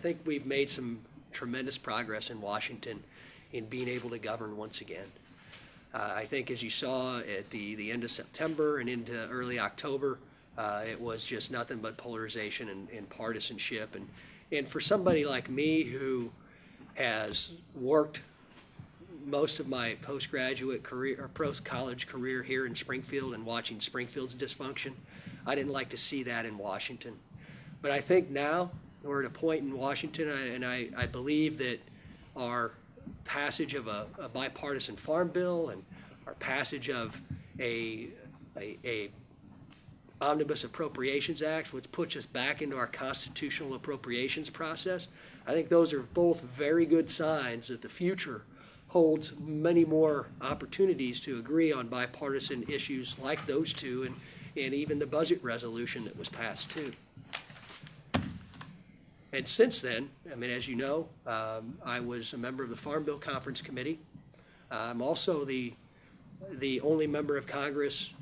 think we've made some tremendous progress in Washington in being able to govern once again. I think as you saw at the end of September and into early October, it was just nothing but polarization and partisanship. And for somebody like me who has worked most of my postgraduate career or post-college career here in Springfield and watching Springfield's dysfunction, I didn't like to see that in Washington. But I think now we're at a point in Washington, and I believe that our passage of a bipartisan farm bill and our passage of a Omnibus Appropriations Act, which puts us back into our constitutional appropriations process, I think those are both very good signs that the future holds many more opportunities to agree on bipartisan issues like those two, and even the budget resolution that was passed too. And since then, I mean, as you know, I was a member of the Farm Bill Conference Committee. I'm also the only member of Congress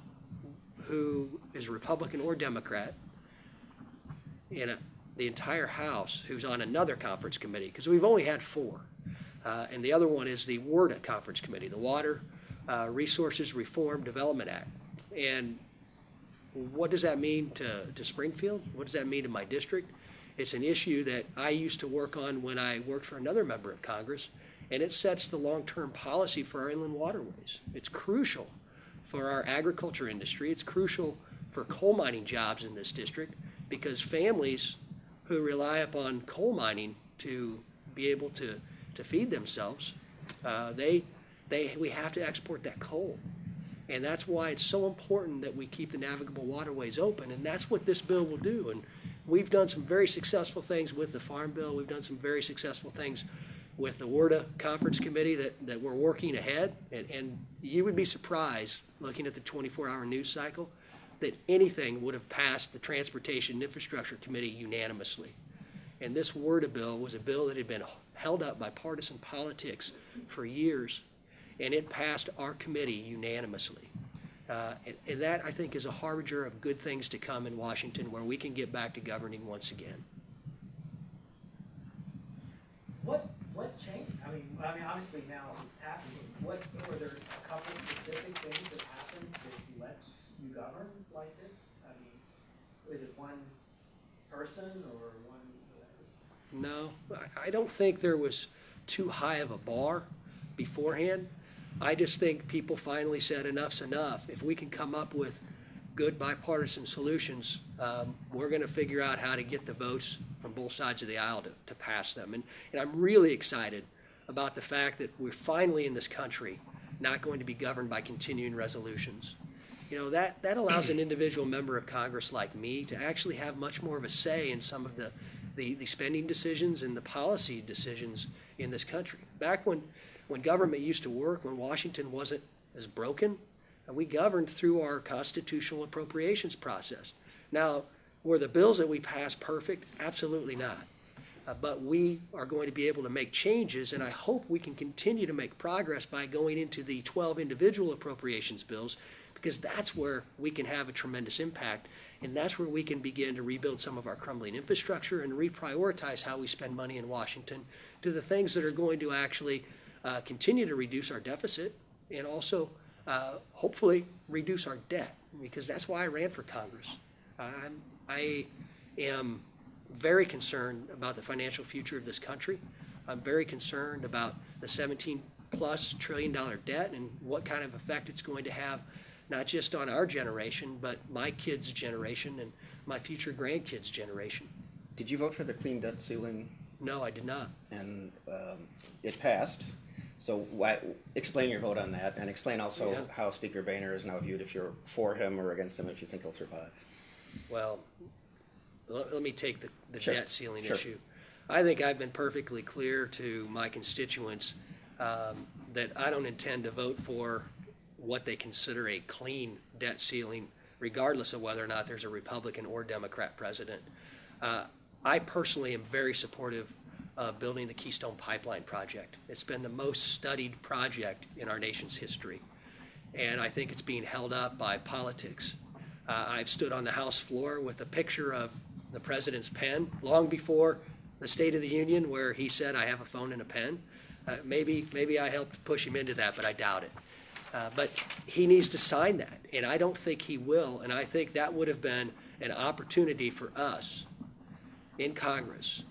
who is Republican or Democrat in the entire House who's on another conference committee, because we've only had 4. And the other one is the WRDA Conference Committee, the Water Resources Reform Development Act. And what does that mean to Springfield? What does that mean to my district? It's an issue that I used to work on when I worked for another member of Congress, and it sets the long-term policy for our inland waterways. It's crucial for our agriculture industry. It's crucial for coal mining jobs in this district, because families who rely upon coal mining to be able to feed themselves, we have to export that coal. And that's why it's so important that we keep the navigable waterways open, and that's what this bill will do. And we've done some very successful things with the Farm Bill. We've done some very successful things with the WRDA Conference Committee that we're working ahead. And you would be surprised, looking at the 24-hour news cycle, that anything would have passed the Transportation and Infrastructure Committee unanimously. And this WRDA bill was a bill that had been held up by partisan politics for years, and it passed our committee unanimously. And that, I think, is a harbinger of good things to come in Washington, where we can get back to governing once again. What changed? I mean, obviously now it's happening. Were there a couple specific things that happened that let you govern like this? I mean, is it one person or one? No, I don't think there was too high of a bar beforehand. I just think people finally said enough's enough. If we can come up with good bipartisan solutions, we're going to figure out how to get the votes from both sides of the aisle to pass them. And I'm really excited about the fact that we're finally in this country not going to be governed by continuing resolutions. You know, that allows an individual member of Congress like me to actually have much more of a say in some of the spending decisions and the policy decisions in this country. Back when government used to work, when Washington wasn't as broken, we governed through our constitutional appropriations process. Now, were the bills that we passed perfect? Absolutely not. But we are going to be able to make changes, and I hope we can continue to make progress by going into the 12 individual appropriations bills, because that's where we can have a tremendous impact, and that's where we can begin to rebuild some of our crumbling infrastructure and reprioritize how we spend money in Washington to the things that are going to actually continue to reduce our deficit and also hopefully reduce our debt, because that's why I ran for Congress. I am very concerned about the financial future of this country. I'm very concerned about the $17+ trillion debt and what kind of effect it's going to have, not just on our generation, but my kids' generation and my future grandkids' generation. Did you vote for the clean debt ceiling? No, I did not. And it passed. So explain your vote on that, and explain also how Speaker Boehner is now viewed, if you're for him or against him, if you think he'll survive. Well, let me take the Sure. debt ceiling Sure. issue. I think I've been perfectly clear to my constituents that I don't intend to vote for what they consider a clean debt ceiling, regardless of whether or not there's a Republican or Democrat president. I personally am very supportive of building the Keystone Pipeline project. It's been the most studied project in our nation's history, and I think it's being held up by politics. I've stood on the House floor with a picture of the president's pen long before the State of the Union where he said, I have a phone and a pen. Maybe I helped push him into that, but I doubt it. But he needs to sign that, and I don't think he will, and I think that would have been an opportunity for us in Congress.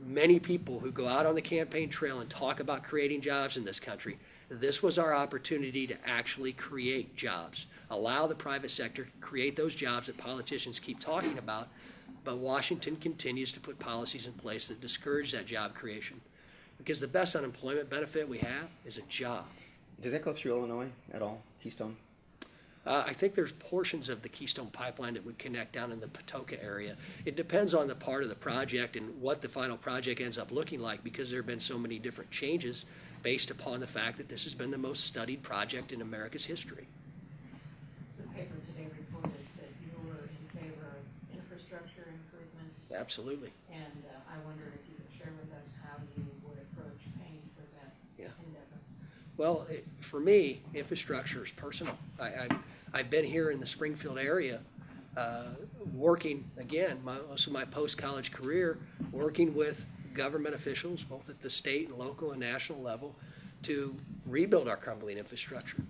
Many people who go out on the campaign trail and talk about creating jobs in this country, this was our opportunity to actually create jobs. Allow the private sector to create those jobs that politicians keep talking about, but Washington continues to put policies in place that discourage that job creation. Because the best unemployment benefit we have is a job. Does that go through Illinois at all, Keystone? I think there's portions of the Keystone Pipeline that would connect down in the Patoka area. It depends on the part of the project and what the final project ends up looking like, because there have been so many different changes based upon the fact that this has been the most studied project in America's history. The paper today reported that you were in favor of infrastructure improvements. Absolutely. And I wondered if you could share with us how you would approach paying for that endeavor. Well, for me, infrastructure is personal. I've been here in the Springfield area working, again, most of my post-college career, working with government officials, both at the state and local and national level, to rebuild our crumbling infrastructure.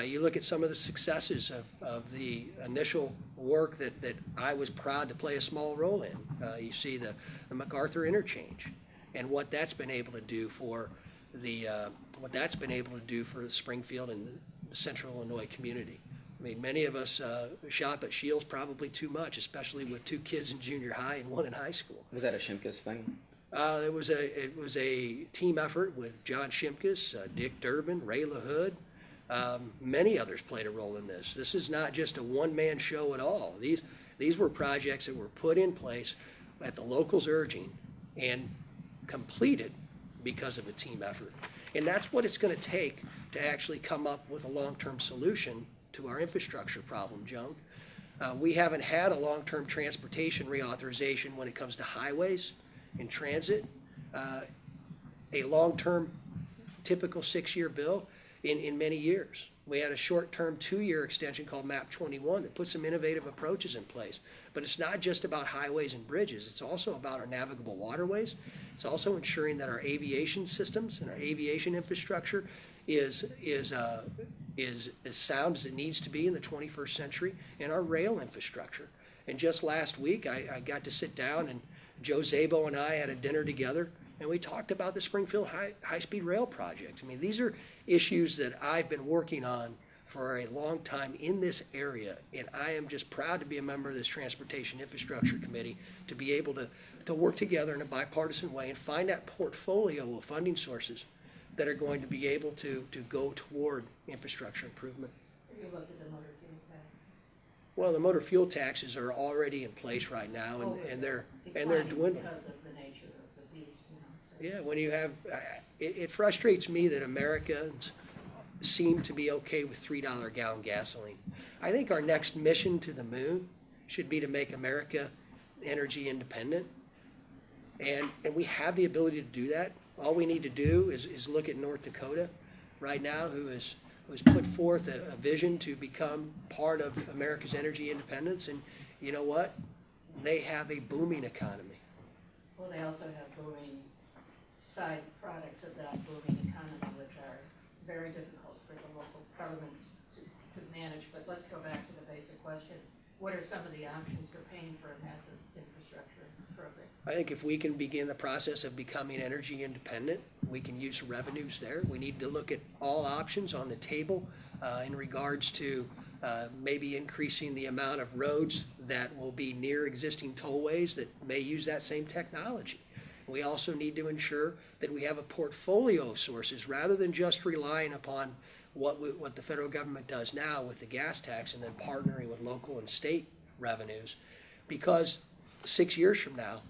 You look at some of the successes of the initial work that I was proud to play a small role in. You see the MacArthur interchange and what that's been able to do for the Springfield and the Central Illinois community. I mean, many of us shop at Shields probably too much, especially with 2 kids in junior high and 1 in high school. Was that a Shimkus thing? It was a team effort with John Shimkus, Dick Durbin, Ray LaHood. Many others played a role in this. This is not just a one-man show at all. These were projects that were put in place at the locals' urging and completed because of a team effort. And that's what it's going to take to actually come up with a long-term solution to our infrastructure problem, Joan. We haven't had a long-term transportation reauthorization when it comes to highways and transit, a long-term typical 6-year bill in many years. We had a short-term 2-year extension called MAP 21 that put some innovative approaches in place. But it's not just about highways and bridges. It's also about our navigable waterways. It's also ensuring that our aviation systems and our aviation infrastructure is as sound as it needs to be in the 21st century, and our rail infrastructure. And just last week, I got to sit down, and Joe Szabo and I had a dinner together, and we talked about the Springfield high-speed rail project. I mean, these are issues that I've been working on for a long time in this area, and I am just proud to be a member of this Transportation Infrastructure Committee, to be able to work together in a bipartisan way and find that portfolio of funding sources that are going to be able to go toward infrastructure improvement. Have you looked at the motor fuel taxes? Well, the motor fuel taxes are already in place right now, and they're dwindling. Because of the nature of the beast, so. Yeah, when you have, it frustrates me that Americans seem to be okay with $3 a gallon gasoline. I think our next mission to the moon should be to make America energy independent, and we have the ability to do that. All we need to do is look at North Dakota right now, who has put forth a vision to become part of America's energy independence, and you know what? They have a booming economy. Well, they also have booming side products of that booming economy, which are very difficult for the local governments to manage. But let's go back to the basic question. What are some of the options for paying for a massive infrastructure program? I think if we can begin the process of becoming energy independent, we can use revenues there. We need to look at all options on the table in regards to maybe increasing the amount of roads that will be near existing tollways that may use that same technology. We also need to ensure that we have a portfolio of sources rather than just relying upon what the federal government does now with the gas tax and then partnering with local and state revenues, because 6 years from now,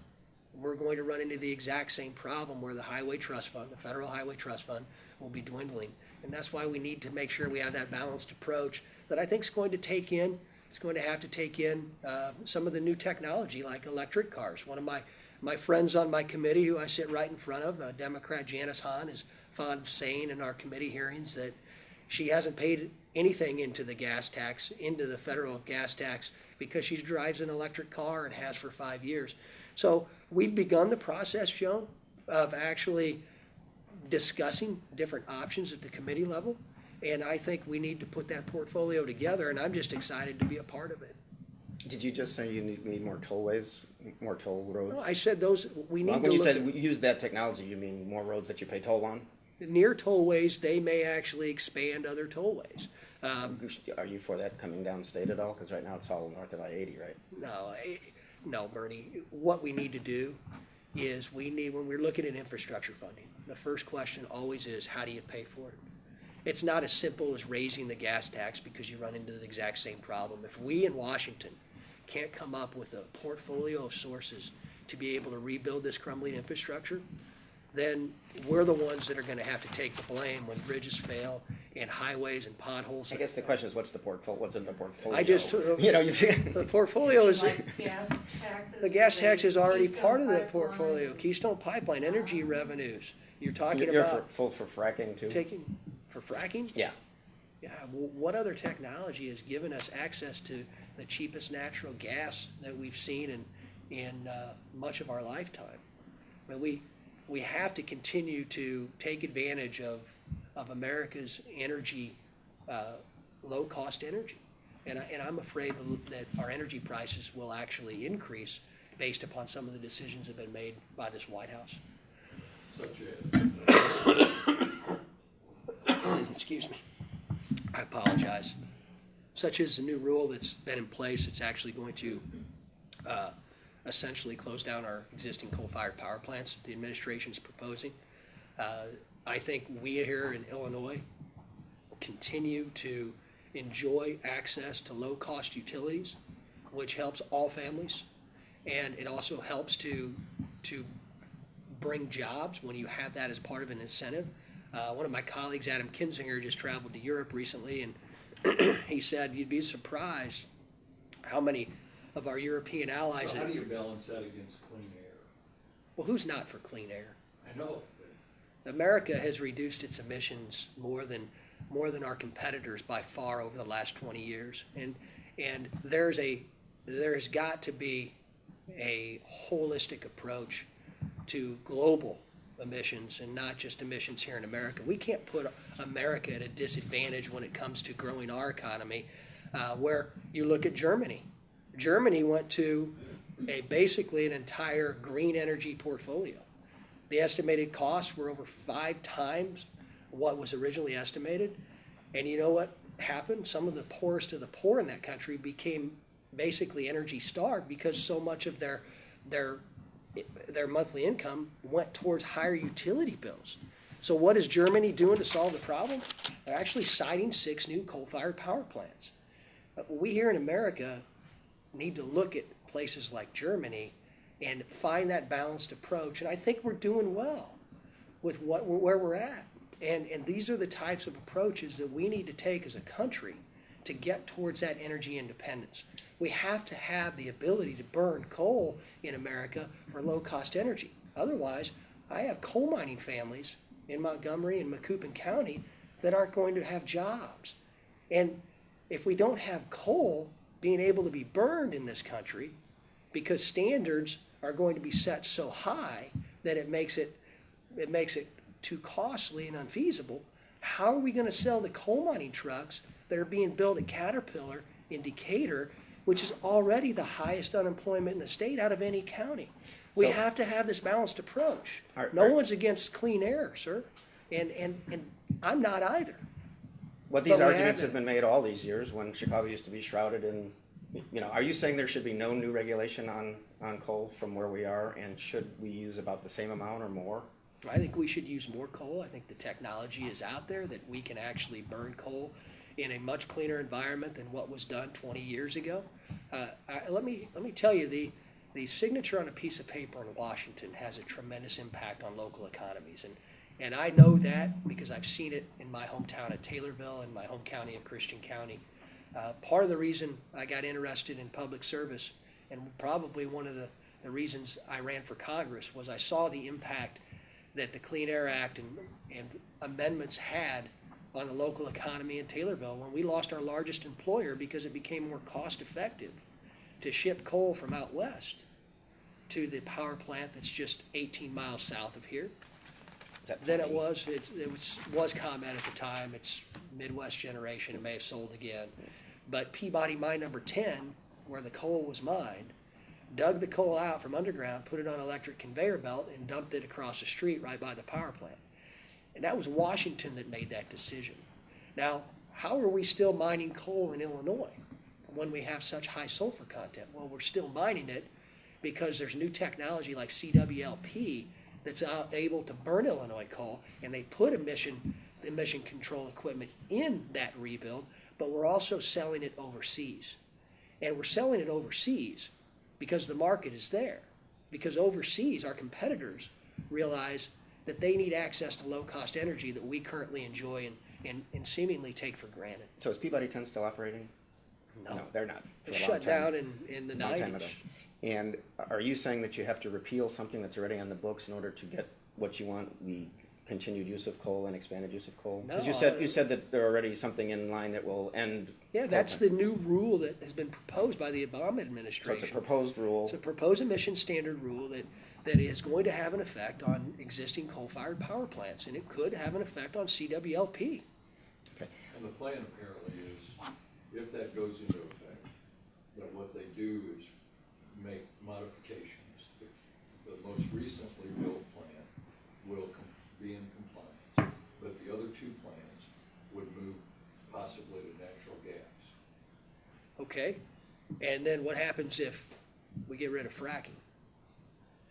we're going to run into the exact same problem where the Highway Trust Fund, the Federal Highway Trust Fund, will be dwindling. And that's why we need to make sure we have that balanced approach that I think is going to take in, it's going to have to take in some of the new technology like electric cars. One of my friends on my committee, who I sit right in front of, Democrat Janice Hahn, is fond of saying in our committee hearings that she hasn't paid anything into the gas tax, into the federal gas tax, because she drives an electric car and has for 5 years. So we've begun the process, Joan, of actually discussing different options at the committee level. And I think we need to put that portfolio together, and I'm just excited to be a part of it. Did you just say you need more tollways, more toll roads? No, I said those, we need Well, to when you look said at use that technology, you mean more roads that you pay toll on? near tollways. They may actually expand other tollways. Are you for that coming down state at all? Because right now it's all north of I-80, right? No, Bernie. What we need to do is when we're looking at infrastructure funding, the first question always is, how do you pay for it? It's not as simple as raising the gas tax, because you run into the exact same problem. If we in Washington can't come up with a portfolio of sources to be able to rebuild this crumbling infrastructure, then we're the ones that are going to have to take the blame when bridges fail and highways and potholes. I guess the question is, what's in the portfolio? I just, you know, the portfolio is, Like gas taxes? the gas tax is already Keystone part of the Pipeline. portfolio. Keystone Pipeline, energy revenues. You're talking you're about full for fracking too? taking, for fracking? Yeah. Yeah, what other technology has given us access to the cheapest natural gas that we've seen in much of our lifetime? I mean, we have to continue to take advantage of America's energy, low-cost energy. And I'm afraid that our energy prices will actually increase based upon some of the decisions that have been made by this White House. Excuse me. I apologize. Such as the new rule that's been in place, it's actually going to essentially close down our existing coal-fired power plants the administration is proposing. I think we here in Illinois continue to enjoy access to low-cost utilities, which helps all families, and it also helps to bring jobs when you have that as part of an incentive. One of my colleagues, Adam Kinzinger, just traveled to Europe recently, and he said you'd be surprised how many of our European allies. So how do you balance that against clean air? Well, who's not for clean air? I know. America has reduced its emissions more than our competitors by far over the last 20 years, and there's got to be a holistic approach to global emissions and not just emissions here in America. We can't put America at a disadvantage when it comes to growing our economy, where you look at Germany. Germany went to basically an entire green energy portfolio. The estimated costs were over 5 times what was originally estimated. And you know what happened? Some of the poorest of the poor in that country became basically energy starved because so much of their monthly income went towards higher utility bills. So what is Germany doing to solve the problem? They're actually siting 6 new coal-fired power plants. We here in America need to look at places like Germany and find that balanced approach. And I think we're doing well with where we're at. And these are the types of approaches that we need to take as a country to get towards that energy independence. We have to have the ability to burn coal in America for low-cost energy. Otherwise, I have coal mining families in Montgomery and Macoupin County that aren't going to have jobs. And if we don't have coal being able to be burned in this country, because standards are going to be set so high that it makes it too costly and unfeasible, how are we going to sell the coal mining trucks that are being built at Caterpillar in Decatur, which is already the highest unemployment in the state out of any county? We have to have this balanced approach. No one's against clean air, sir, and I'm not either. But these arguments have been made all these years when Chicago used to be shrouded in, are you saying there should be no new regulation on coal from where we are, and should we use about the same amount or more? I think we should use more coal. I think the technology is out there that we can actually burn coal in a much cleaner environment than what was done 20 years ago. Let me tell you, the signature on a piece of paper in Washington has a tremendous impact on local economies. And I know that because I've seen it in my hometown of Taylorville and my home county of Christian County. Part of the reason I got interested in public service, and probably one of the reasons I ran for Congress, was I saw the impact that the Clean Air Act and amendments had on the local economy in Taylorville when we lost our largest employer because it became more cost effective to ship coal from out west to the power plant that's just 18 miles south of here Is that than it 20? was. It was ComEd at the time. It's Midwest Generation. It may have sold again. But Peabody Mine number 10, where the coal was mined, dug the coal out from underground, put it on an electric conveyor belt, and dumped it across the street right by the power plant. And that was Washington that made that decision. Now, how are we still mining coal in Illinois when we have such high sulfur content? Well, we're still mining it because there's new technology like CWLP that's able to burn Illinois coal, and they put emission control equipment in that rebuild, but we're also selling it overseas. And we're selling it overseas because the market is there. Because overseas, our competitors realize that they need access to low-cost energy that we currently enjoy and seemingly take for granted. So is Peabody 10 still operating? No. No, they're not. They For a long shut time. down in the Long time ago. 90s. And are you saying that you have to repeal something that's already on the books in order to get what you want, the continued use of coal and expanded use of coal? Because No, you said that there already something in line that will end. Yeah, coal that's plants. the new rule that has been proposed by the Obama So administration. it's a proposed rule. It's a proposed emission standard rule that is going to have an effect on existing coal-fired power plants, and it could have an effect on CWLP. Okay. And the plan apparently is, if that goes into effect, that what they do is make modifications. The most recently built plant will be in compliance, but the other two plants would move possibly to natural gas. Okay? And then what happens if we get rid of fracking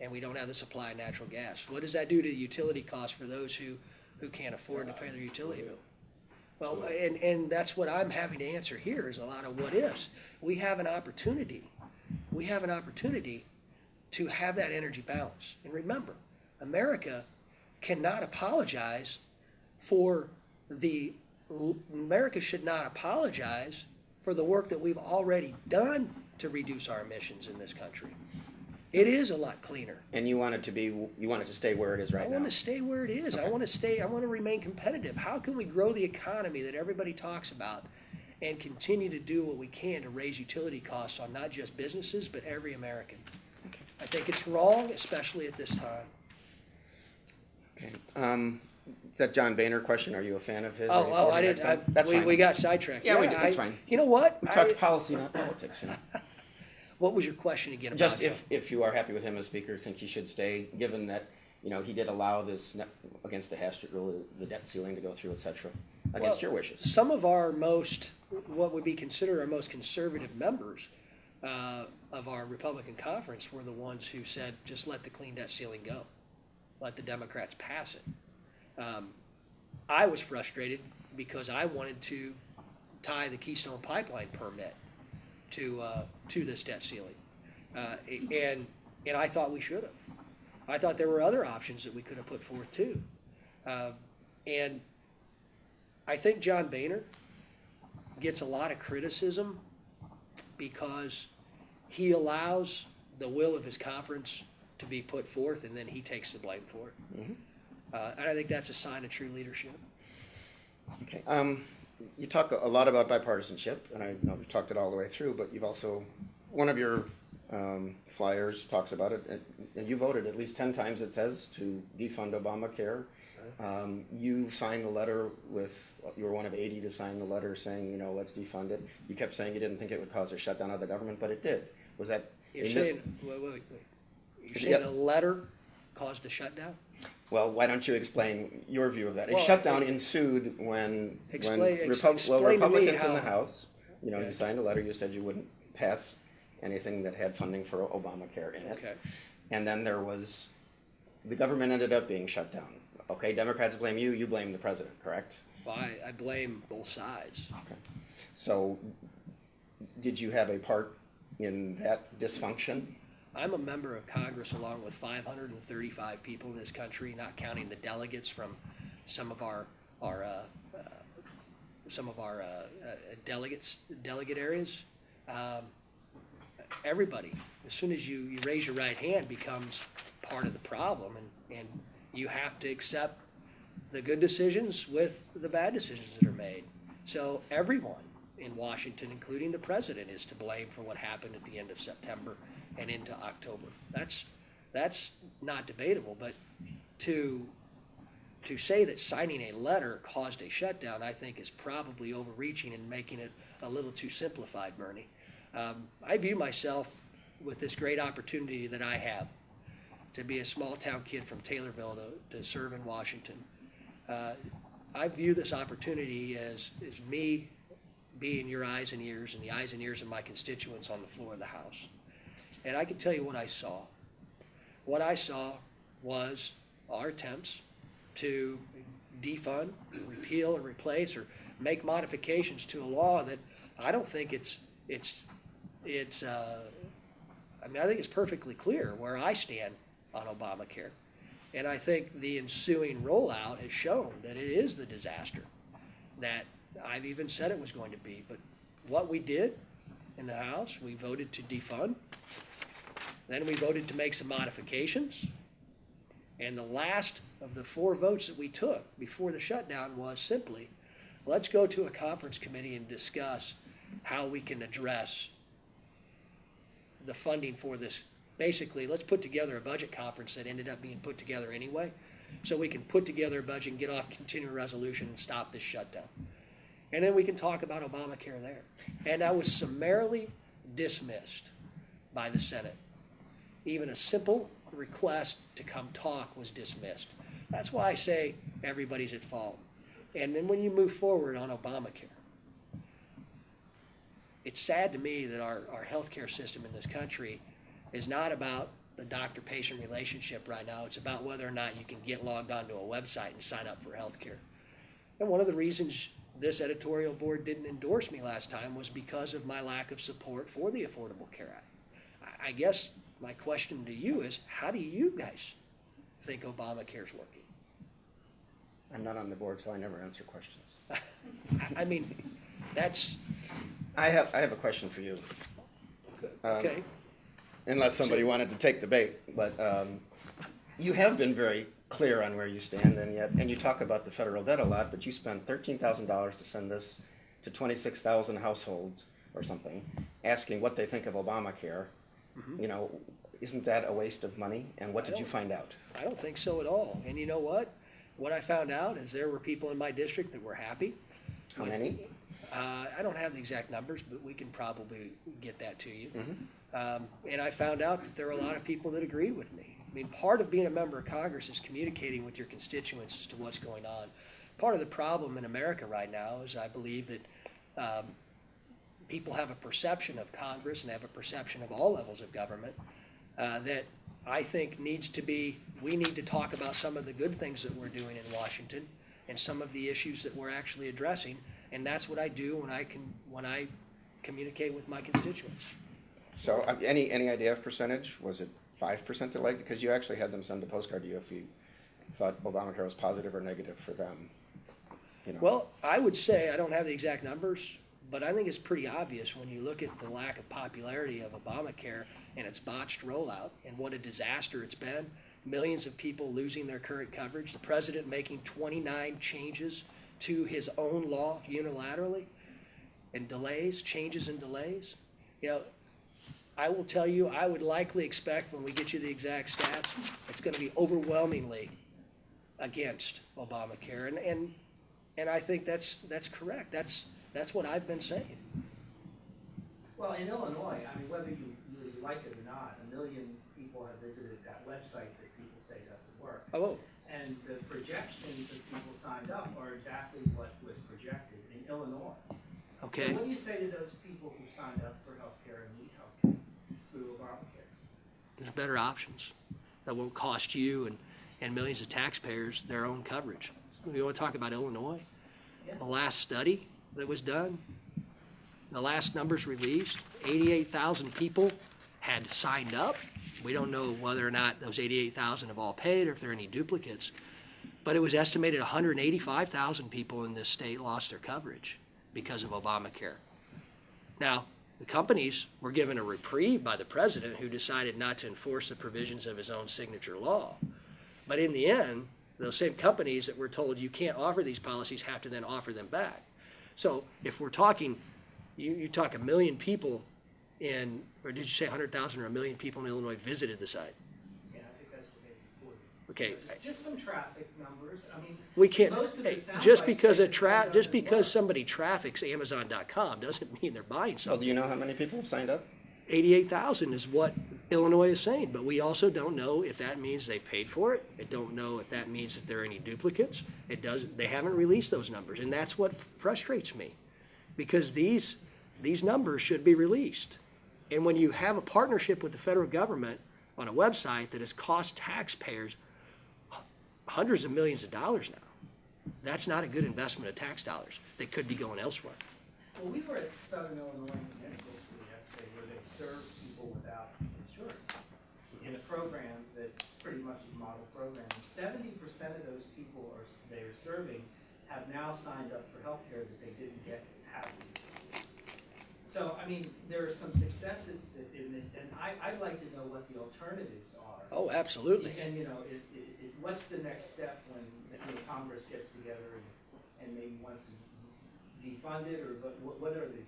and we don't have the supply of natural gas? What does that do to utility costs for those who can't afford to pay their utility bill? Well, and that's what I'm having to answer here is a lot of what ifs. We have an opportunity. We have an opportunity to have that energy balance. And remember, America cannot apologize for America should not apologize for the work that we've already done to reduce our emissions in this country. It is a lot cleaner. And you want it to stay where it is right I now? want to stay where it is. Okay. I want to remain competitive. How can we grow the economy that everybody talks about and continue to do what we can to raise utility costs on not just businesses, but every American? I think it's wrong, especially at this time. Okay. That John Boehner question, are you a fan of his? Are you for Oh, him I next didn't. time? That's fine. We got sidetracked. Yeah, we did. That's fine. You know what? We talked policy, not politics. You know? What was your question again? Just about if you are happy with him as speaker, think he should stay, given that he did allow this against the Hastert rule, the debt ceiling to go through, etc., against your wishes. Some of our what would be considered our most conservative members of our Republican conference were the ones who said, just let the clean debt ceiling go. Let the Democrats pass it. I was frustrated because I wanted to tie the Keystone Pipeline permit to this debt ceiling. And I thought we should have. I thought there were other options that we could have put forth too. And I think John Boehner gets a lot of criticism because he allows the will of his conference to be put forth and then he takes the blame for it. Mm-hmm. And I think that's a sign of true leadership. Okay. You talk a lot about bipartisanship, and I know we've talked it all the way through, but you've also, one of your flyers talks about it, and you voted at least 10 times, it says, to defund Obamacare. You signed the letter you were one of 80 to sign the letter saying, let's defund it. You kept saying you didn't think it would cause a shutdown of the government, but it did. Was that... You're saying, wait. You're saying a letter caused a shutdown? Well, why don't you explain your view of that? A Well, shutdown ensued when Republicans in the House, you signed a letter, you said you wouldn't pass anything that had funding for Obamacare in it. Okay. And then the government ended up being shut down. Okay, Democrats blame you blame the president, correct? Well, I blame both sides. Okay. So, did you have a part in that dysfunction? I'm a member of Congress along with 535 people in this country, not counting the delegates from some of our delegate areas. Everybody, as soon as you raise your right hand, becomes part of the problem, and you have to accept the good decisions with the bad decisions that are made. So everyone in Washington, including the president, is to blame for what happened at the end of September and into October. That's not debatable, but to say that signing a letter caused a shutdown, I think is probably overreaching and making it a little too simplified, Bernie. I view myself with this great opportunity that I have to be a small town kid from Taylorville to serve in Washington. I view this opportunity as me being your eyes and ears and the eyes and ears of my constituents on the floor of the House. And I can tell you what I saw. What I saw was our attempts to defund, repeal, and replace, or make modifications to a law that I don't think I think it's perfectly clear where I stand on Obamacare. And I think the ensuing rollout has shown that it is the disaster that I've even said it was going to be. But what we did in the House, we voted to defund. Then we voted to make some modifications. And the last of the 4 votes that we took before the shutdown was simply, let's go to a conference committee and discuss how we can address the funding for this. Basically, let's put together a budget conference that ended up being put together anyway, so we can put together a budget and get off continuing resolution and stop this shutdown. And then we can talk about Obamacare there. And that was summarily dismissed by the Senate. Even a simple request to come talk was dismissed. That's why I say everybody's at fault. And then when you move forward on Obamacare, it's sad to me that our healthcare system in this country is not about the doctor-patient relationship right now. It's about whether or not you can get logged onto a website and sign up for healthcare. And one of the reasons this editorial board didn't endorse me last time was because of my lack of support for the Affordable Care Act. I guess my question to you is, how do you guys think Obamacare's working? I'm not on the board, so I never answer questions. I mean, that's... I have a question for you. Okay. Unless somebody wanted to take the bait, but you have been very clear on where you stand, and you talk about the federal debt a lot, but you spent $13,000 to send this to 26,000 households or something, asking what they think of Obamacare. Mm-hmm. You know, isn't that a waste of money? And what did you find out? I don't think so at all. And you know what? What I found out is there were people in my district that were happy. How many? I don't have the exact numbers, but we can probably get that to you. Mm-hmm. And I found out that there are a lot of people that agreed with me. I mean, part of being a member of Congress is communicating with your constituents as to what's going on. Part of the problem in America right now is I believe that people have a perception of Congress and they have a perception of all levels of government that I think needs to be, we need to talk about some of the good things that we're doing in Washington and some of the issues that we're actually addressing. And that's what I do when I communicate with my constituents. So any idea of percentage? Was it 5% delayed? Because you actually had them send a postcard to you if you thought Obamacare was positive or negative for them. You know. Well, I would say, I don't have the exact numbers, but I think it's pretty obvious when you look at the lack of popularity of Obamacare and its botched rollout and what a disaster it's been. Millions of people losing their current coverage. The president making 29 changes to his own law unilaterally, and changes and delays. You know, I will tell you, I would likely expect when we get you the exact stats, it's going to be overwhelmingly against Obamacare, and I think that's correct. That's what I've been saying. Well, in Illinois, I mean, whether you like it or not, 1 million people have visited that website that people say doesn't work. Oh. And the projections of people signed up are exactly what was projected in Illinois. Okay. So what do you say to those people who signed up for health care and need health care through Obamacare? There's better options that won't cost you and millions of taxpayers their own coverage. You want to talk about Illinois? Yeah. The last study that was done, the last numbers released, 88,000 people had signed up. We don't know whether or not those 88,000 have all paid or if there are any duplicates, but it was estimated 185,000 people in this state lost their coverage because of Obamacare. Now, the companies were given a reprieve by the president, who decided not to enforce the provisions of his own signature law. But in the end, those same companies that were told you can't offer these policies have to then offer them back. So if we're talking, you talk 1 million people or did you say 100,000 or 1 million people in Illinois visited the site? Yeah, I think that's what they reported. Okay, Just some traffic numbers, I mean. we can't, most of the hey, sound just bites because say a it's going up just as because well. somebody traffics Amazon.com doesn't mean they're buying Well, something. do you know how many people have signed up? 88,000 is what Illinois is saying, but we also don't know if that means they paid for it. I don't know if that means that there are any duplicates. They haven't released those numbers, and that's what frustrates me, because these numbers should be released. And when you have a partnership with the federal government on a website that has cost taxpayers hundreds of millions of dollars now, that's not a good investment of tax dollars. They could be going elsewhere. Well, we were at Southern Illinois Medical School yesterday where they serve people without insurance in a program that's pretty much a model program. 70% of those people they are serving have now signed up for health care that they didn't get happily. So, I mean, there are some successes in this, and I'd like to know what the alternatives are. Oh, absolutely. And, you know, what's the next step when Congress gets together and maybe wants to defund it, or what are the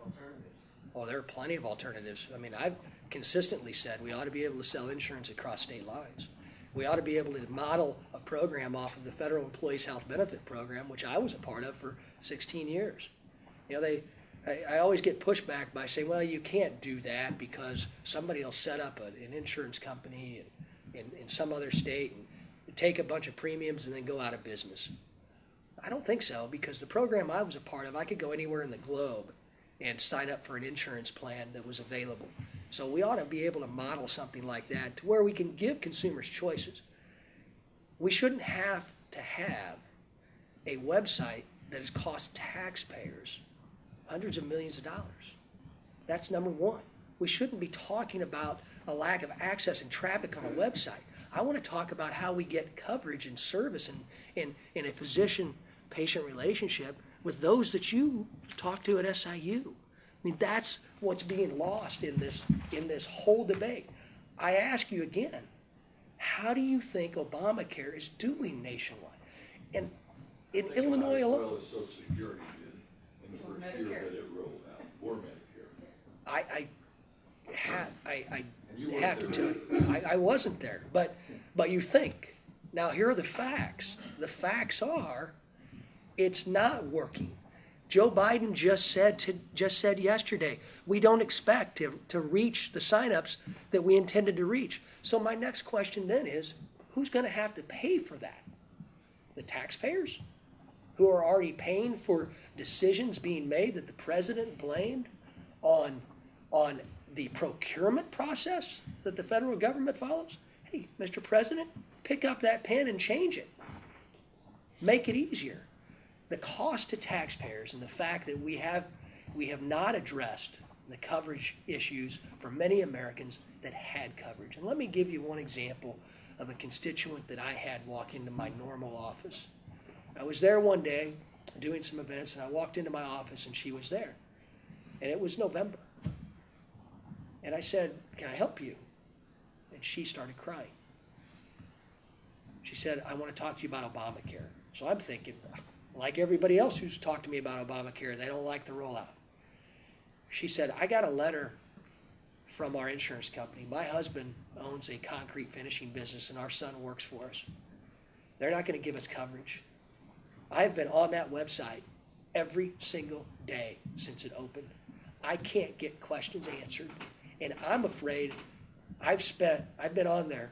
alternatives? Oh, there are plenty of alternatives. I mean, I've consistently said we ought to be able to sell insurance across state lines. We ought to be able to model a program off of the Federal Employees Health Benefit Program, which I was a part of for 16 years. You know, I always get pushback by saying, well, you can't do that because somebody will set up an insurance company in some other state and take a bunch of premiums and then go out of business. I don't think so, because the program I was a part of, I could go anywhere in the globe and sign up for an insurance plan that was available. So we ought to be able to model something like that to where we can give consumers choices. We shouldn't have to have a website that has cost taxpayers hundreds of millions of dollars. That's number one. We shouldn't be talking about a lack of access and traffic on a website. I want to talk about how we get coverage and service in a physician-patient relationship with those that you talk to at SIU. I mean, that's what's being lost in this whole debate. I ask you again, how do you think Obamacare is doing nationwide? And in Illinois As alone, well as Social Security did in the Or first year Medicare. that it rolled out, or Medicare. I And you weren't have to there. tell you, I wasn't there, but you think. Now, here are the facts. The facts are, it's not working. Joe Biden just said yesterday, we don't expect to reach the signups that we intended to reach. So my next question then is, who's going to have to pay for that? The taxpayers, who are already paying for decisions being made that the president blamed on the procurement process that the federal government follows? Hey, Mr. President, pick up that pen and change it. Make it easier. The cost to taxpayers and the fact that we have not addressed the coverage issues for many Americans that had coverage. And let me give you one example of a constituent that I had walk into my normal office. I was there one day doing some events, and I walked into my office and she was there. And it was November. And I said, "Can I help you?" And she started crying. She said, "I want to talk to you about Obamacare." So I'm thinking, like everybody else who's talked to me about Obamacare, they don't like the rollout. She said, "I got a letter from our insurance company. My husband owns a concrete finishing business and our son works for us. They're not going to give us coverage. I've been on that website every single day since it opened. I can't get questions answered. And I'm afraid I've been on there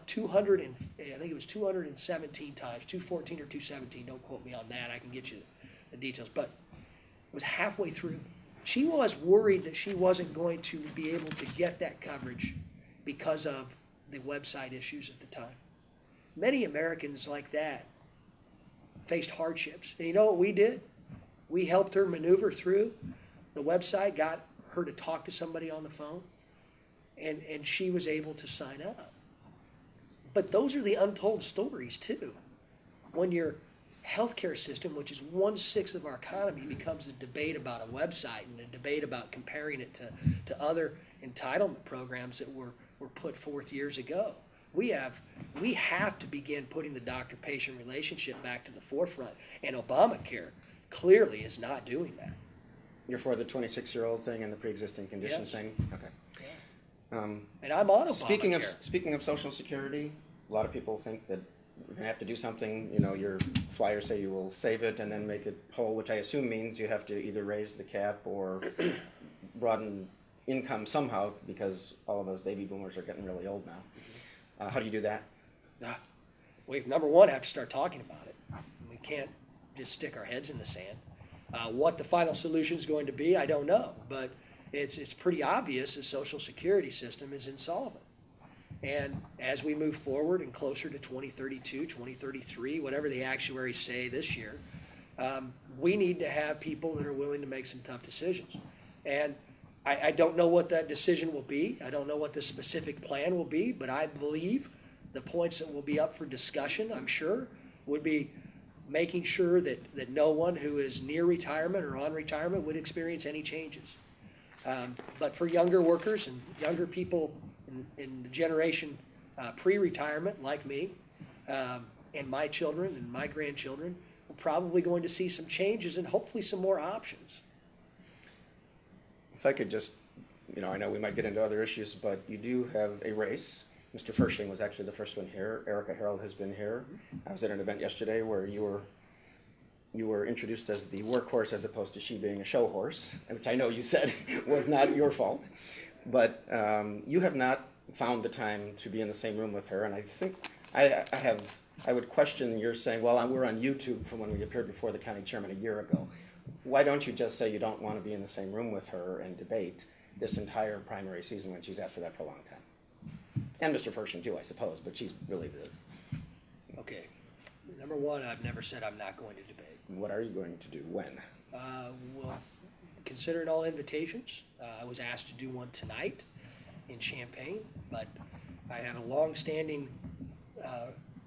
217 times, 214 or 217, don't quote me on that, I can get you the details, but it was halfway through. She was worried that she wasn't going to be able to get that coverage because of the website issues at the time. Many Americans like that faced hardships. And you know what we did? We helped her maneuver through the website, got her to talk to somebody on the phone, and she was able to sign up. But those are the untold stories too. When your healthcare system, which is 1/6 of our economy, becomes a debate about a website and a debate about comparing it to other entitlement programs that were put forth years ago. We have to begin putting the doctor-patient relationship back to the forefront, and Obamacare clearly is not doing that. You're for the 26-year-old thing and the pre-existing conditions Yes. thing? Okay. And I'm on Speaking Obamacare. of Social Security, a lot of people think that we're gonna have to do something. You know, your flyers say you will save it and then make it whole, which I assume means you have to either raise the cap or broaden income somehow, because all of us baby boomers are getting really old now. How do you do that? We, number one, have to start talking about it. We can't just stick our heads in the sand. What the final solution is going to be, I don't know, but it's pretty obvious the Social Security system is insolvent. And as we move forward and closer to 2032, 2033, whatever the actuaries say this year, we need to have people that are willing to make some tough decisions. And I don't know what that decision will be. I don't know what the specific plan will be, but I believe the points that will be up for discussion, I'm sure, would be making sure that no one who is near retirement or on retirement would experience any changes. But for younger workers and younger people in the generation pre-retirement like me, and my children and my grandchildren, we're probably going to see some changes and hopefully some more options. If I could just, you know, I know we might get into other issues, but you do have a race. Mr. Fershing was actually the first one here. Erica Harold has been here. I was at an event yesterday where you were introduced as the workhorse as opposed to she being a show horse, which I know you said was not your fault. But you have not found the time to be in the same room with her, and I think I would question your saying, well, we're on YouTube from when we appeared before the county chairman a year ago. Why don't you just say you don't want to be in the same room with her and debate this entire primary season when she's asked for that for a long time? And Mr. Fershing too, I suppose, but she's really the... Okay. Number one, I've never said I'm not going to debate. What are you going to do? When? Well, considering all invitations, I was asked to do one tonight in Champaign, but I had a long-standing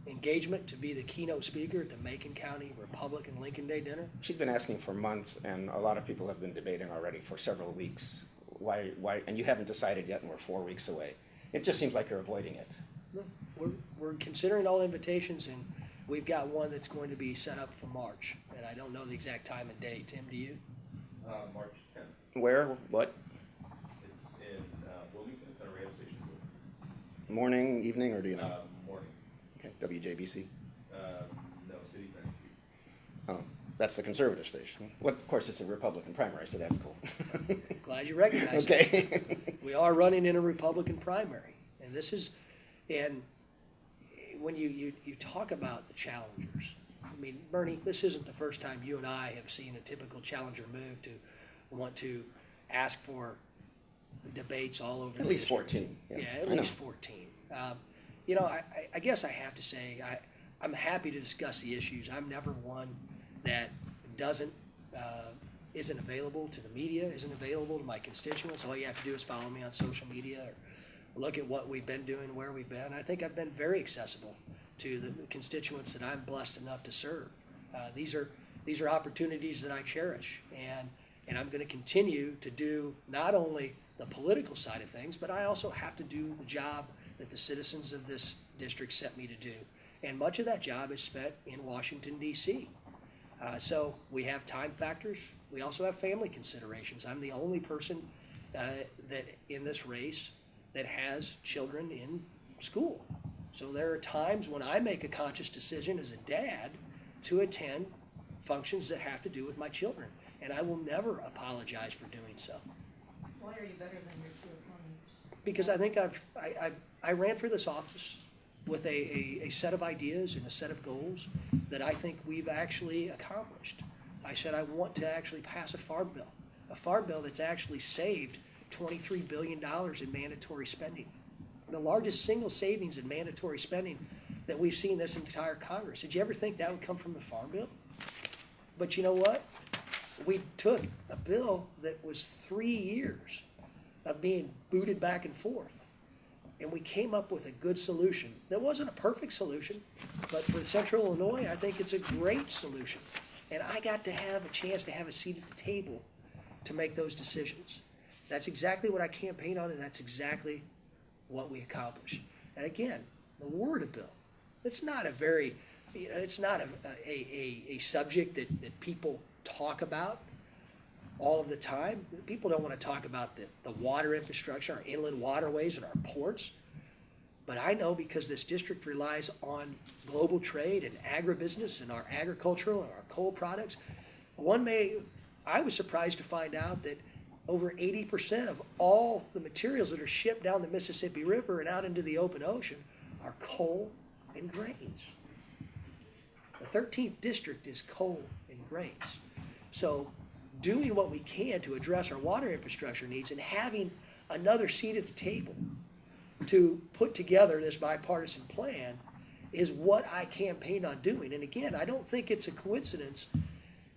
engagement to be the keynote speaker at the Macon County Republican Lincoln Day dinner. She's been asking for months, and a lot of people have been debating already for several weeks. Why? And you haven't decided yet, and we're 4 weeks away. It just seems like you're avoiding it. No, we're considering all invitations, and we've got one that's going to be set up for March, and I don't know the exact time and date. Tim, do you? March 10th. Where? What? It's in Wilmington. It's on a radio station. Morning, evening, or do you know? Morning. Okay, WJBC. No, City's 92. Oh, that's the conservative station. Well, of course, it's a Republican primary, so that's cool. Glad you recognize it. Okay. We are running in a Republican primary, and this is, and when you talk about the challengers, I mean, Bernie, this isn't the first time you and I have seen a typical challenger move to want to ask for debates all over. At least 14. Yes, Yeah, at least 14. You know, I guess I have to say I'm happy to discuss the issues. I'm never one that isn't available to the media, isn't available to my constituents. All you have to do is follow me on social media or look at what we've been doing, where we've been. I think I've been very accessible to the constituents that I'm blessed enough to serve. These are opportunities that I cherish, and I'm going to continue to do not only the political side of things, but I also have to do the job that the citizens of this district set me to do. And much of that job is spent in Washington, D.C. So we have time factors. We also have family considerations. I'm the only person that in this race that has children in school. So there are times when I make a conscious decision as a dad to attend functions that have to do with my children. And I will never apologize for doing so. Why are you better than your two opponents? Because I think I ran for this office with a set of ideas and a set of goals that I think we've actually accomplished. I said I want to actually pass a farm bill that's actually saved $23 billion in mandatory spending. The largest single savings in mandatory spending that we've seen this entire Congress. Did you ever think that would come from the farm bill? But you know what? We took a bill that was 3 years of being booted back and forth, and we came up with a good solution. That wasn't a perfect solution, but for Central Illinois, I think it's a great solution. And I got to have a chance to have a seat at the table to make those decisions. That's exactly what I campaigned on, and that's exactly what we accomplished. And again, the word of bill, it's not a very, it's not a subject that people talk about. all of the time. People don't want to talk about the water infrastructure, our inland waterways and our ports. But I know because this district relies on global trade and agribusiness and our agricultural and our coal products. I was surprised to find out that over 80% of all the materials that are shipped down the Mississippi River and out into the open ocean are coal and grains. The 13th district is coal and grains. So doing what we can to address our water infrastructure needs and having another seat at the table to put together this bipartisan plan is what I campaigned on doing. And again, I don't think it's a coincidence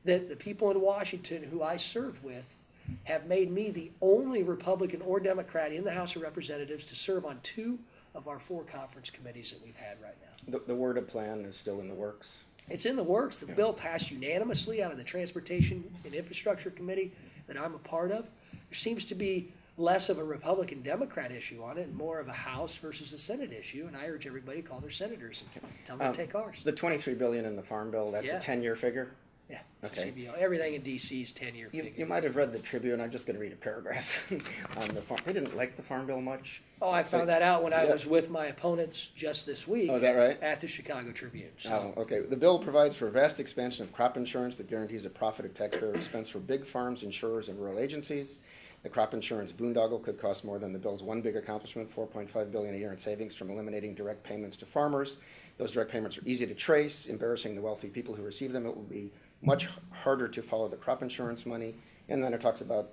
that the people in Washington who I serve with have made me the only Republican or Democrat in the House of Representatives to serve on 2 of our 4 conference committees that we've had right now. The word of plan is still in the works. It's in the works. The bill passed unanimously out of the Transportation and Infrastructure Committee that I'm a part of. There seems to be less of a Republican-Democrat issue on it and more of a House versus a Senate issue, and I urge everybody to call their senators and tell them to take ours. The $23 billion in the Farm Bill, that's Yeah. a 10-year figure? Yeah, it's Okay. a CBO. Everything in D.C.'s 10-year figure. You might have read the Tribune. I'm just going to read a paragraph on the farm. They didn't like the Farm Bill much. Oh, I found that out when I Yeah. was with my opponents just this week. Oh, is that right? At the Chicago Tribune. So, Oh, okay. The bill provides for a vast expansion of crop insurance that guarantees a profit at taxpayer expense for big farms, insurers, and rural agencies. The crop insurance boondoggle could cost more than the bill's one big accomplishment, $4.5 billion a year in savings from eliminating direct payments to farmers. Those direct payments are easy to trace, embarrassing the wealthy people who receive them. It will be much harder to follow the crop insurance money. And then it talks about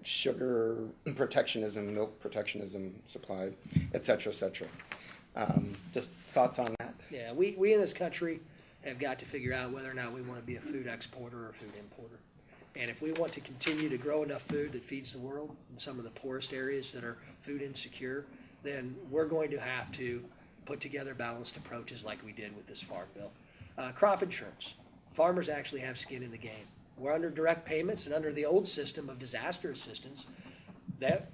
sugar protectionism, milk protectionism, supply, et cetera, et cetera. Just thoughts on that? yeah, we in this country have got to figure out whether or not we want to be a food exporter or a food importer. And if we want to continue to grow enough food that feeds the world in some of the poorest areas that are food insecure, then we're going to have to put together balanced approaches like we did with this farm bill. Crop insurance. Farmers actually have skin in the game. We're under direct payments and under the old system of disaster assistance that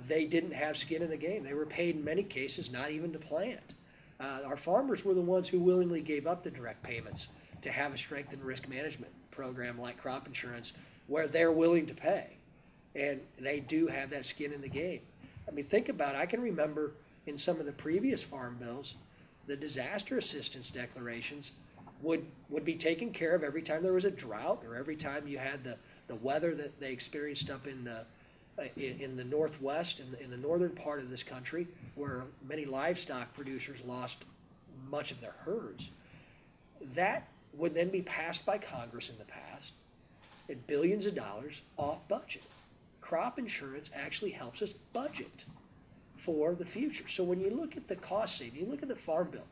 they didn't have skin in the game. They were paid in many cases not even to plant. Our farmers were the ones who willingly gave up the direct payments to have a strengthened risk management program like crop insurance where they're willing to pay. And they do have that skin in the game. I mean, think about it. I can remember in some of the previous farm bills, the disaster assistance declarations would be taken care of every time there was a drought or every time you had the weather that they experienced up in the Northwest, in the northern part of this country, where many livestock producers lost much of their herds. That would then be passed by Congress in the past at billions of dollars off budget. Crop insurance actually helps us budget for the future. So when you look at the cost saving, you look at the farm bill,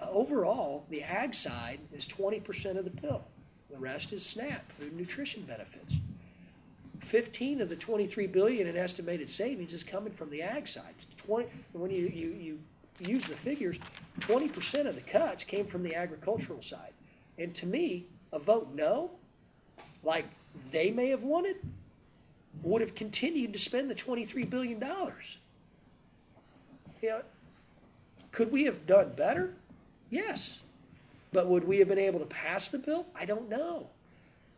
overall, the ag side is 20% of the bill. The rest is SNAP, food and nutrition benefits. 15 of the $23 billion in estimated savings is coming from the ag side. When you use the figures, 20% of the cuts came from the agricultural side. And to me, a vote no, like they may have wanted, would have continued to spend the $23 billion. You know, could we have done better? Yes. But would we have been able to pass the bill? I don't know.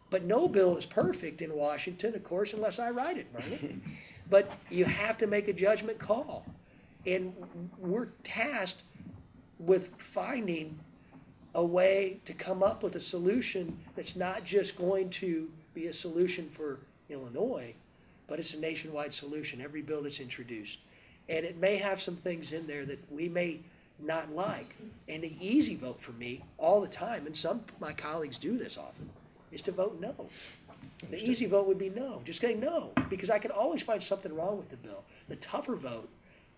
But no bill is perfect in Washington, of course, unless I write it, Bernie. But you have to make a judgment call. And we're tasked with finding a way to come up with a solution that's not just going to be a solution for Illinois, but it's a nationwide solution, every bill that's introduced. And it may have some things in there that we may not like. And the easy vote for me all the time, and some of my colleagues do this often, is to vote no. The easy vote would be no. Just say no, because I can always find something wrong with the bill. The tougher vote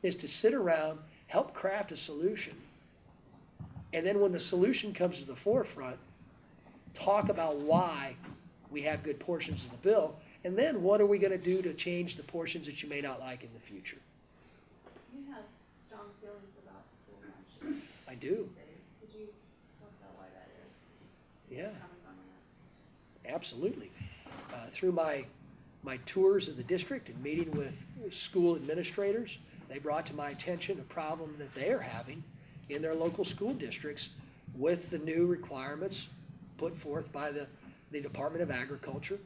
is to sit around, help craft a solution, and then when the solution comes to the forefront, talk about why we have good portions of the bill, and then what are we going to do to change the portions that you may not like in the future. You have strong feelings about school lunches I do. these days. Could you talk about why that is? Yeah. Comment on that? Absolutely. Through my tours of the district and meeting with school administrators, they brought to my attention a problem that they are having in their local school districts with the new requirements put forth by the Department of Agriculture.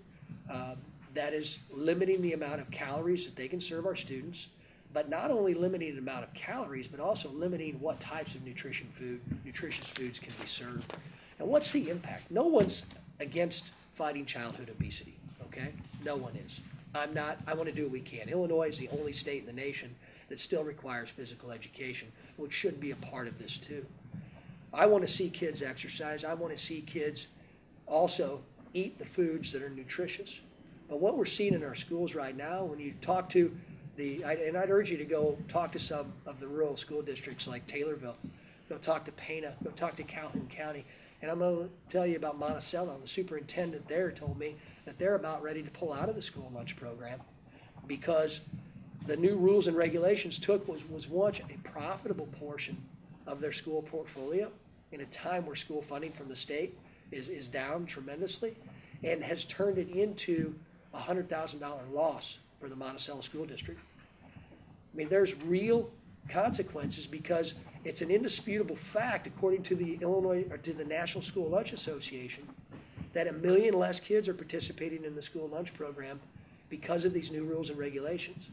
that is limiting the amount of calories that they can serve our students, but not only limiting the amount of calories, but also limiting what types of nutritious foods can be served. And what's the impact? No one's against fighting childhood obesity, okay? No one is. I'm not. I want to do what we can. Illinois is the only state in the nation that still requires physical education, which should be a part of this too. I want to see kids exercise. I want to see kids also eat the foods that are nutritious. But what we're seeing in our schools right now, when you talk to and I'd urge you to go talk to some of the rural school districts like Taylorville, go talk to Pana, go talk to Calhoun County, and I'm going to tell you about Monticello. The superintendent there told me that they're about ready to pull out of the school lunch program because the new rules and regulations was once a profitable portion of their school portfolio in a time where school funding from the state is down tremendously and has turned it into a $100,000 loss for the Monticello School District. I mean, there's real consequences because it's an indisputable fact, according to the National School Lunch Association, that 1 million less kids are participating in the school lunch program because of these new rules and regulations.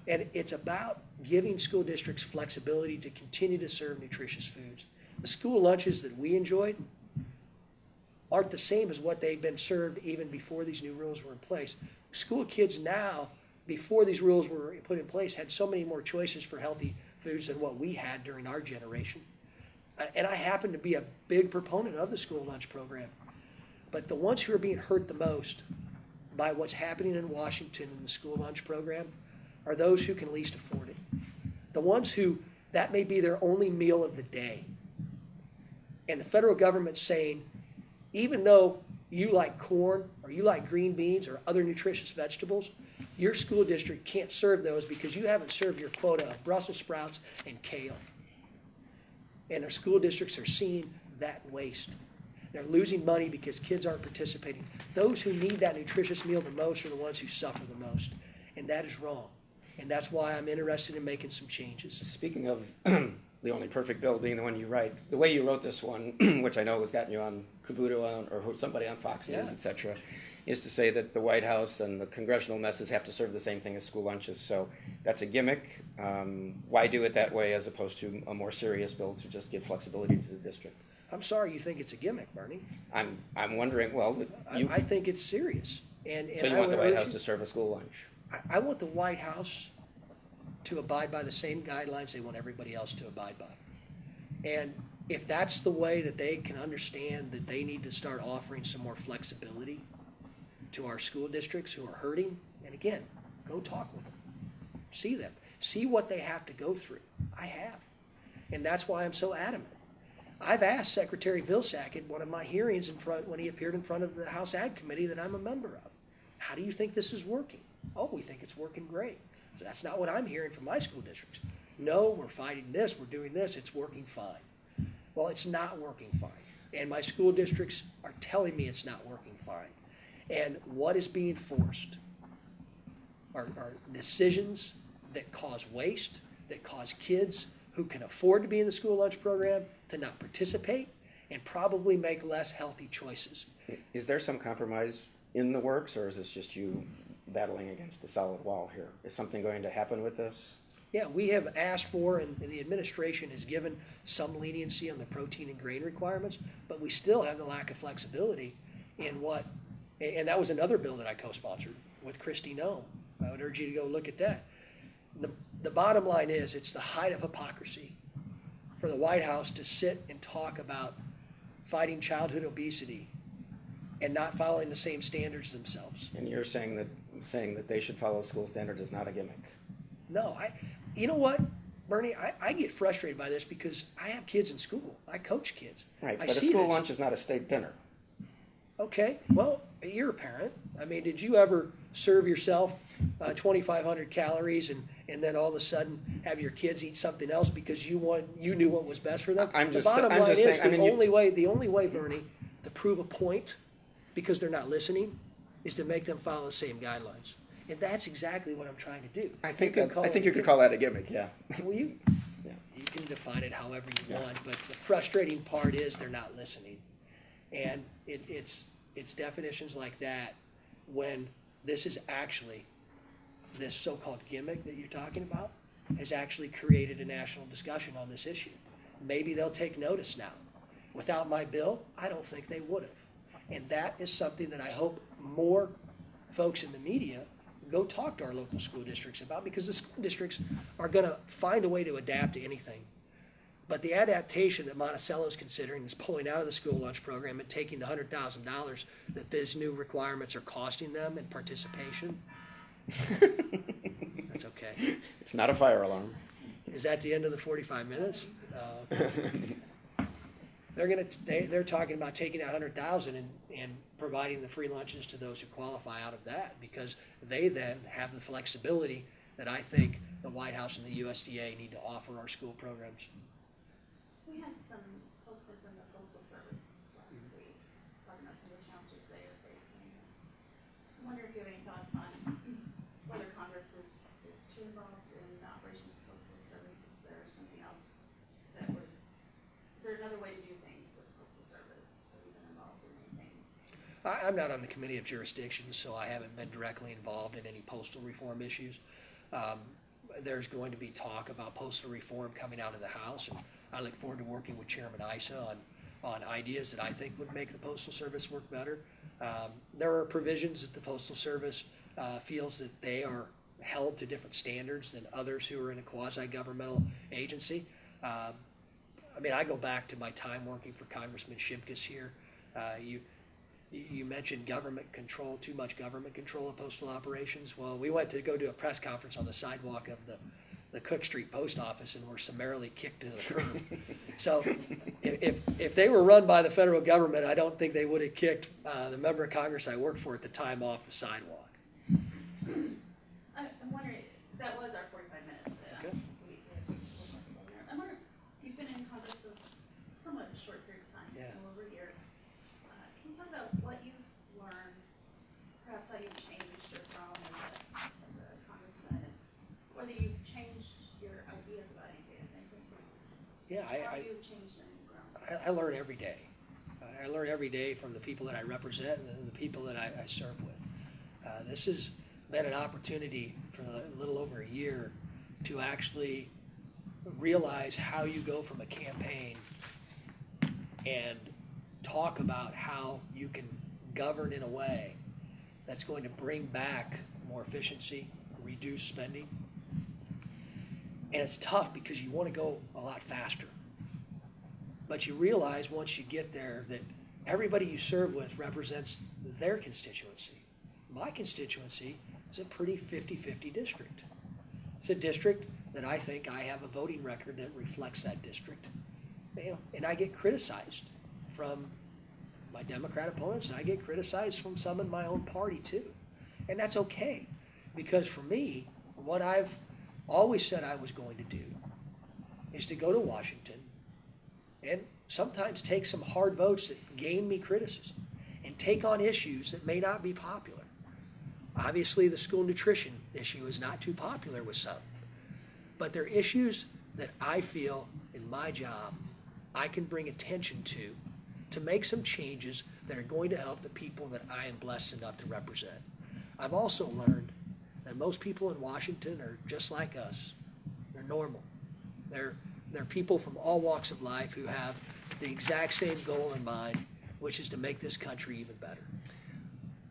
And it's about giving school districts flexibility to continue to serve nutritious foods. The school lunches that we enjoyed aren't the same as what they've been served even before these new rules were in place. School kids now, before these rules were put in place, had so many more choices for healthy foods than what we had during our generation. And I happen to be a big proponent of the school lunch program. But the ones who are being hurt the most by what's happening in Washington in the school lunch program are those who can least afford it. The ones who, that may be their only meal of the day. And the federal government's saying, even though you like corn or you like green beans or other nutritious vegetables, your school district can't serve those because you haven't served your quota of Brussels sprouts and kale. And our school districts are seeing that waste. They're losing money because kids aren't participating. Those who need that nutritious meal the most are the ones who suffer the most. And that is wrong. And that's why I'm interested in making some changes. Speaking of the only perfect bill being the one you write, the way you wrote this one, which I know has gotten you on Cavuto or somebody on Fox News, etc., is to say that the White House and the congressional messes have to serve the same thing as school lunches. So that's a gimmick. Why do it that way as opposed to a more serious bill to just give flexibility to the districts? I'm sorry you think it's a gimmick, Bernie. I'm wondering, well, I think it's serious. And so you want the White House to serve a school lunch? I want the White House to abide by the same guidelines they want everybody else to abide by. And if that's the way that they can understand that they need to start offering some more flexibility to our school districts who are hurting, and again, go talk with them. See them. See what they have to go through. I have. And that's why I'm so adamant. I've asked Secretary Vilsack at one of my hearings when he appeared in front of the House Ag Committee that I'm a member of, how do you think this is working? Oh, we think it's working great. So that's not what I'm hearing from my school districts. No, we're fighting this, we're doing this, it's working fine. Well, it's not working fine. And my school districts are telling me it's not working fine. And what is being forced are decisions that cause waste, that cause kids who can afford to be in the school lunch program to not participate and probably make less healthy choices. Is there some compromise in the works, or is this just you battling against a solid wall here? Is something going to happen with this? Yeah, we have asked for, and the administration has given some leniency on the protein and grain requirements, but we still have the lack of flexibility in what, and that was another bill that I co-sponsored with Christy Noem. I would urge you to go look at that. The bottom line is it's the height of hypocrisy for the White House to sit and talk about fighting childhood obesity and not following the same standards themselves. And you're saying that they should follow school standards is not a gimmick? No, you know what, Bernie, I get frustrated by this because I have kids in school. I coach kids. Right, but a school lunch is not a state dinner. Okay, well, you're a parent. I mean, did you ever serve yourself 2,500 calories and then all of a sudden have your kids eat something else because you knew what was best for them? The bottom line is the only way, Bernie, to prove a point because they're not listening is to make them follow the same guidelines. And that's exactly what I'm trying to do. I think you could call that a gimmick, yeah. Well, you can define it however you want, but the frustrating part is they're not listening. And it's definitions like that when this is actually, this so-called gimmick that you're talking about has actually created a national discussion on this issue. Maybe they'll take notice now. Without my bill, I don't think they would have. And that is something that I hope more folks in the media go talk to our local school districts about, because the school districts are going to find a way to adapt to anything. But the adaptation that Monticello's considering is pulling out of the school lunch program and taking the $100,000 that these new requirements are costing them in participation. That's okay. It's not a fire alarm. Is that the end of the 45 minutes? They're talking about taking that 100,000 and providing the free lunches to those who qualify out of that, because they then have the flexibility that I think the White House and the USDA need to offer our school programs. We had some folks in from the Postal Service last week talking about some of the challenges they are facing. I wonder if you have any thoughts on whether Congress is too involved in the operations of the Postal Service. Is there something else that would, is there another way to do things with the Postal Service? Have you been involved in anything? I'm not on the committee of jurisdiction, so I haven't been directly involved in any postal reform issues. There's going to be talk about postal reform coming out of the House, and I look forward to working with Chairman Issa on ideas that I think would make the Postal Service work better. There are provisions that the Postal Service feels that they are held to different standards than others who are in a quasi-governmental agency. I mean, I go back to my time working for Congressman Shimkus here. You mentioned government control, too much government control of postal operations. Well, we went to go do a press conference on the sidewalk of the Cook Street Post Office and were summarily kicked to the curb. So if they were run by the federal government, I don't think they would have kicked the member of Congress I worked for at the time off the sidewalk. I'm wondering, that was our 45 minutes, but Okay. I'm wondering, you've been in Congress a somewhat short period of time, it's Yeah. been over a year. Can you talk about what you've learned, perhaps how you've changed your role as a congressman, and whether you've changed your ideas about anything, Yeah, how you've changed and grown? I learn every day. I learn every day from the people that I represent and the people that I serve with. This has been an opportunity for a little over a year to actually realize how you go from a campaign and talk about how you can govern in a way that's going to bring back more efficiency, reduce spending. And it's tough because you want to go a lot faster. But you realize once you get there that everybody you serve with represents their constituency. My constituency is a pretty 50-50 district. It's a district that I think I have a voting record that reflects that district. And I get criticized from my Democrat opponents, and I get criticized from some in my own party too. And that's okay, because for me, what I've always said I was going to do is to go to Washington and sometimes take some hard votes that gain me criticism and take on issues that may not be popular. Obviously, the school nutrition issue is not too popular with some, but they're issues that I feel in my job I can bring attention to make some changes that are going to help the people that I am blessed enough to represent. I've also learned that most people in Washington are just like us. They're normal. They're people from all walks of life who have the exact same goal in mind, which is to make this country even better.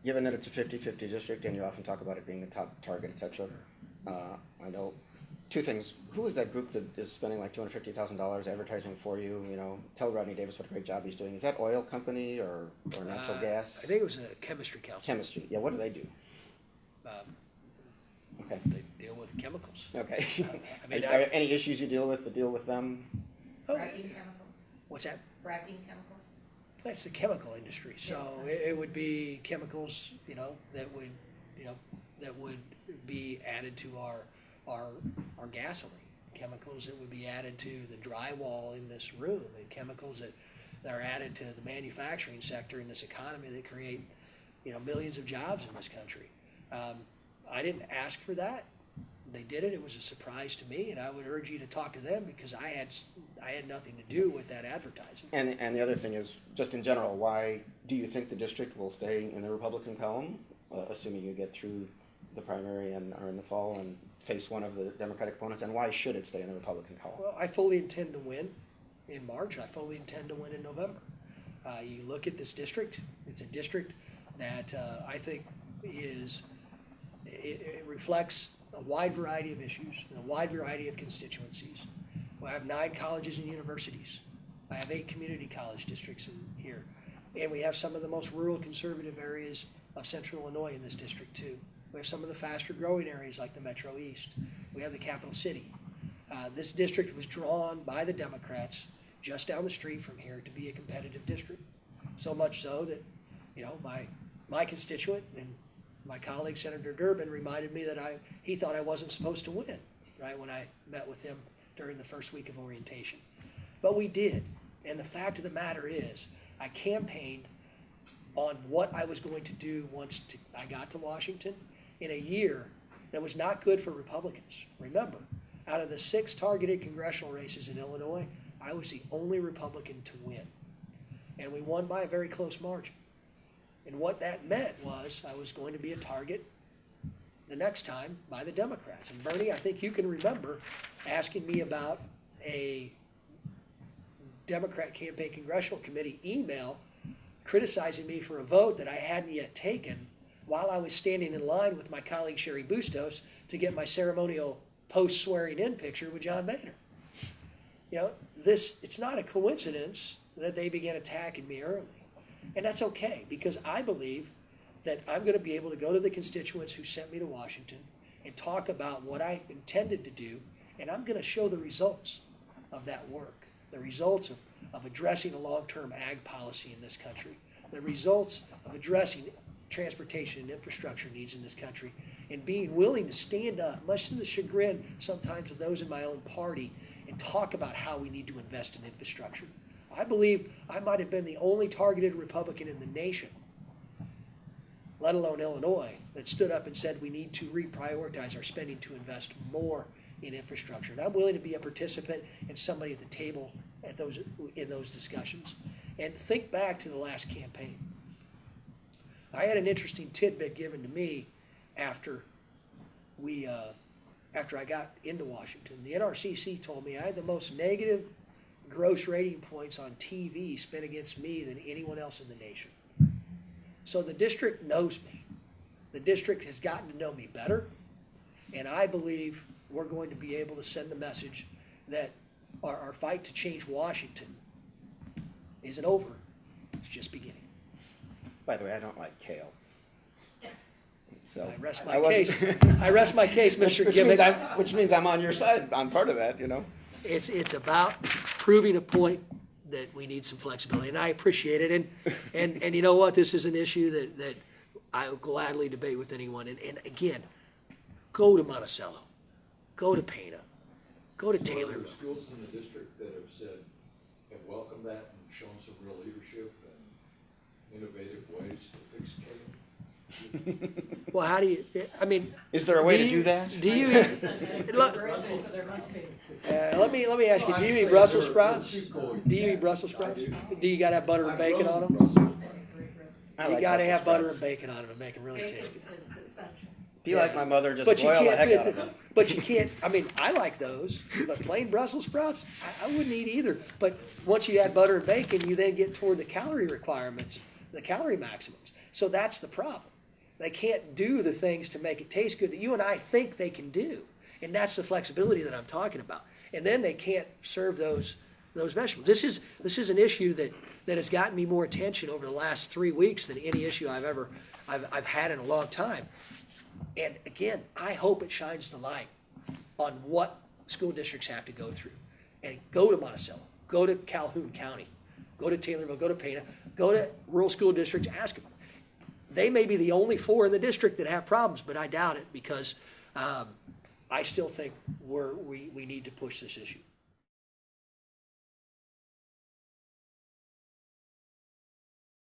Given that it's a 50-50 district and you often talk about it being the top target, et cetera, I know two things. Who is that group that is spending like $250,000 advertising for you? You know, tell Rodney Davis what a great job he's doing. Is that oil company or natural gas? I think it was a chemistry council. Chemistry. Yeah, what do they do? Okay. They deal with chemicals. Okay. I mean, are any issues you deal with them? Oh, Fracking chemical, what's that? fracking chemicals. That's the chemical industry. So it would be chemicals, that would be added to our gasoline. Chemicals that would be added to the drywall in this room, and chemicals that are added to the manufacturing sector in this economy that create, millions of jobs in this country. I didn't ask for that. They did it. It was a surprise to me, and I would urge you to talk to them because I had nothing to do with that advertising. And the other thing is, just in general, why do you think the district will stay in the Republican column? assuming you get through the primary or in the fall and face one of the Democratic opponents, and why should it stay in the Republican column? Well, I fully intend to win in March. I fully intend to win in November. You look at this district, it's a district that I think it reflects a wide variety of issues and a wide variety of constituencies. I have 9 colleges and universities. I have 8 community college districts here. And we have some of the most rural conservative areas of central Illinois in this district too. We have some of the faster growing areas like the Metro East. We have the capital city. This district was drawn by the Democrats just down the street from here to be a competitive district. So much so that, you know, my constituent and my colleague Senator Durbin reminded me that he thought I wasn't supposed to win, right, when I met with him during the first week of orientation. But we did. And the fact of the matter is, I campaigned on what I was going to do once I got to Washington in a year that was not good for Republicans. Remember, out of the 6 targeted congressional races in Illinois, I was the only Republican to win. And we won by a very close margin. And what that meant was I was going to be a target the next time by the Democrats. And Bernie, I think you can remember asking me about a Democrat campaign congressional committee email criticizing me for a vote that I hadn't yet taken while I was standing in line with my colleague Sherry Bustos to get my ceremonial post-swearing-in picture with John Boehner. You know, it's not a coincidence that they began attacking me early. And that's okay, because I believe that I'm going to be able to go to the constituents who sent me to Washington and talk about what I intended to do, and I'm going to show the results of that work, the results of addressing a long-term ag policy in this country, the results of addressing transportation and infrastructure needs in this country, and being willing to stand up, much to the chagrin sometimes of those in my own party, and talk about how we need to invest in infrastructure. I believe I might have been the only targeted Republican in the nation, let alone Illinois, that stood up and said we need to reprioritize our spending to invest more in infrastructure. And I'm willing to be a participant and somebody at the table in those discussions. And think back to the last campaign. I had an interesting tidbit given to me after I got into Washington. The NRCC told me I had the most negative gross rating points on TV spent against me than anyone else in the nation. So the district knows me. The district has gotten to know me better, and I believe we're going to be able to send the message that our fight to change Washington isn't over. It's just beginning. By the way, I don't like kale. So I rest my case. I rest my case, Mr. Gimmick. Which means I'm on your side. I'm part of that, you know. It's about proving a point that we need some flexibility, and I appreciate it. And you know what? This is an issue that I will gladly debate with anyone. And again, go to Monticello, go to Pana, go to There are Taylorville. schools in the district that have welcomed that and shown some real leadership and innovative ways to fix kale. Well, how do you? I mean, Is there a way to do that? Do you? Look, let me ask you. Do you eat Brussels sprouts? Do you eat Brussels sprouts? Do you got to have butter and bacon on them? You got to have butter and bacon on them to make them really taste good. Be like my mother, just But you boil the can't. heck out of them. But you can't. I mean, I like those, but plain Brussels sprouts, I wouldn't eat either. But once you add butter and bacon, you then get toward the calorie requirements, the calorie maximums. So that's the problem. They can't do the things to make it taste good that you and I think they can do. And that's the flexibility that I'm talking about. And then they can't serve those vegetables. This is an issue that has gotten me more attention over the last 3 weeks than any issue I've had in a long time. And again, I hope it shines the light on what school districts have to go through. And go to Monticello, go to Calhoun County, go to Taylorville, go to Pana, go to rural school districts, ask them. They may be the only 4 in the district that have problems, but I doubt it, because I still think we need to push this issue.